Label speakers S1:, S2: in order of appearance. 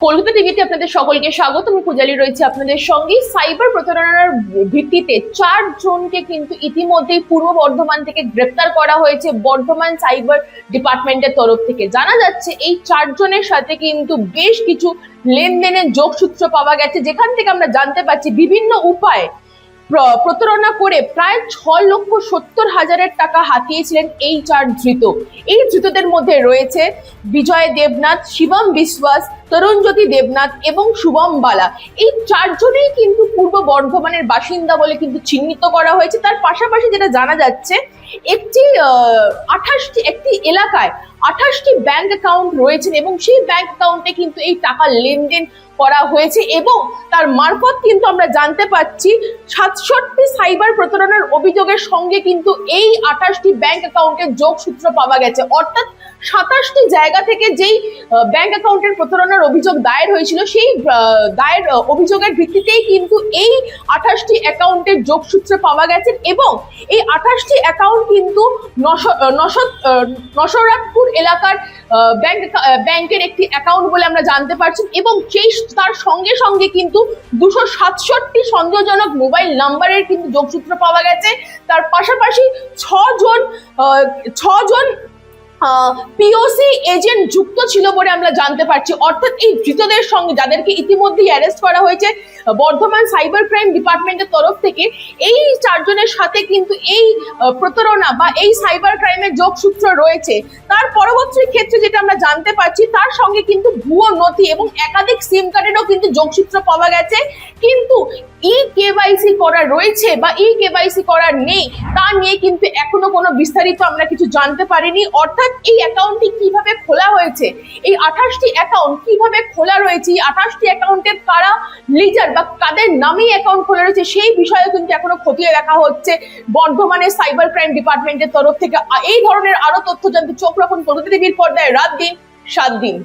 S1: কলকাতা টিভিতে আপনাদের সকলকে স্বাগত। আমি পূজালি রয়েছে আপনাদের সঙ্গে। সাইবার প্রতারণার ভিত্তিতে 4 জনকে কিন্তু ইতিমধ্যেই পূর্ব বর্ধমান থেকে গ্রেপ্তার করা হয়েছে বর্ধমান সাইবার ডিপার্টমেন্টের তরফ থেকে। জানা যাচ্ছে এই 4 জনের সাথে কিন্তু বেশ কিছু লেনদেনের যোগসূত্র পাওয়া গেছে, যেখান থেকে আমরা জানতে পারছি বিভিন্ন উপায়ে প্রতারণা করে প্রায় 6,70,000 টাকা হাতিয়েছিলেন এই 4 ধৃত। এই ধৃতদের মধ্যে রয়েছে বিজয় দেবনাথ, শিবম বিশ্বাস, তরুণজ্যোতি দেবনাথ এবং শুভম বালা। এই 4 জনেই কিন্তু পূর্ব বর্ধমানের বাসিন্দা বলে কিন্তু চিহ্নিত করা হয়েছে। তার পাশাপাশি যেটা জানা যাচ্ছে, একটি এলাকায় 28টি ব্যাংক অ্যাকাউন্ট রয়েছে এবং সেই ব্যাংক অ্যাকাউন্টে কিন্তু এই টাকা লেনদেন করা হয়েছে এবং তার মারফত কিন্তু আমরা জানতে পাচ্ছি 67টি সাইবার প্রতারণার অভিযোগের সঙ্গে কিন্তু এই 28টি ব্যাংক অ্যাকাউন্টের যোগসূত্র পাওয়া গেছে। অর্থাৎ 27টি জায়গা থেকে যেই ব্যাংক অ্যাকাউন্টের প্রতারণার অভিযোগ দায়ের হয়েছিল, সেই দায়ের অভিযোগের ভিত্তিতেই কিন্তু এই 28টি অ্যাকাউন্টের যোগসূত্র পাওয়া গেছে এবং এই 28টি অ্যাকাউন্ট কিন্তু নসরাতপুর এলাকার ব্যাংকের একটি অ্যাকাউন্ট বলে আমরা জানতে পারছি এবং সেই তার সঙ্গে সঙ্গে কিন্তু 267টি সন্দেহজনক মোবাইল নাম্বারের কিন্তু যোগসূত্র পাওয়া গেছে। তার পাশাপাশি 6 জন পিওসি এজেন্ট যুক্ত ছিল বলে আমরা জানতে পারছি। অর্থাৎ এই ধৃতদের সঙ্গে, যাদেরকে ইতিমধ্যেই অ্যারেস্ট করা হয়েছে বর্ধমান সাইবার ক্রাইম ডিপার্টমেন্টের তরফ থেকে, এই 4 জনের সাথে কিন্তু এই প্রতারণা বা এই সাইবার ক্রাইমের যোগসূত্র রয়েছে। তার পরবর্তী ক্ষেত্রে যেটা আমরা জানতে পারছি, তার সঙ্গে কিন্তু ভুয়ো নথি এবং একাধিক সিম কার্ডেরও কিন্তু যোগসূত্র পাওয়া গেছে। কিন্তু কেওয়াইসি করা রয়েছে বা কেওয়াইসি করা নেই, তা নিয়ে কিন্তু এখনো কোনো বিস্তারিত আমরা কিছু জানতে পারিনি। অর্থাৎ এই অ্যাকাউন্টটি কিভাবে খোলা হয়েছে, এই 28টি অ্যাকাউন্ট কিভাবে খোলা রয়েছে, এই 28টি অ্যাকাউন্টের কারা লিডার বা কাদের নামে অ্যাকাউন্ট খোলা রয়েছে, সেই বিষয়ে কিন্তু এখনো খতিয়ে দেখা হচ্ছে বর্ধমানের সাইবার ক্রাইম ডিপার্টমেন্টের তরফ থেকে। এই ধরনের আরো তথ্য জানতে চোখ রাখুন কলকাতা টিভির পর্দায় রাত দিন 7 দিন।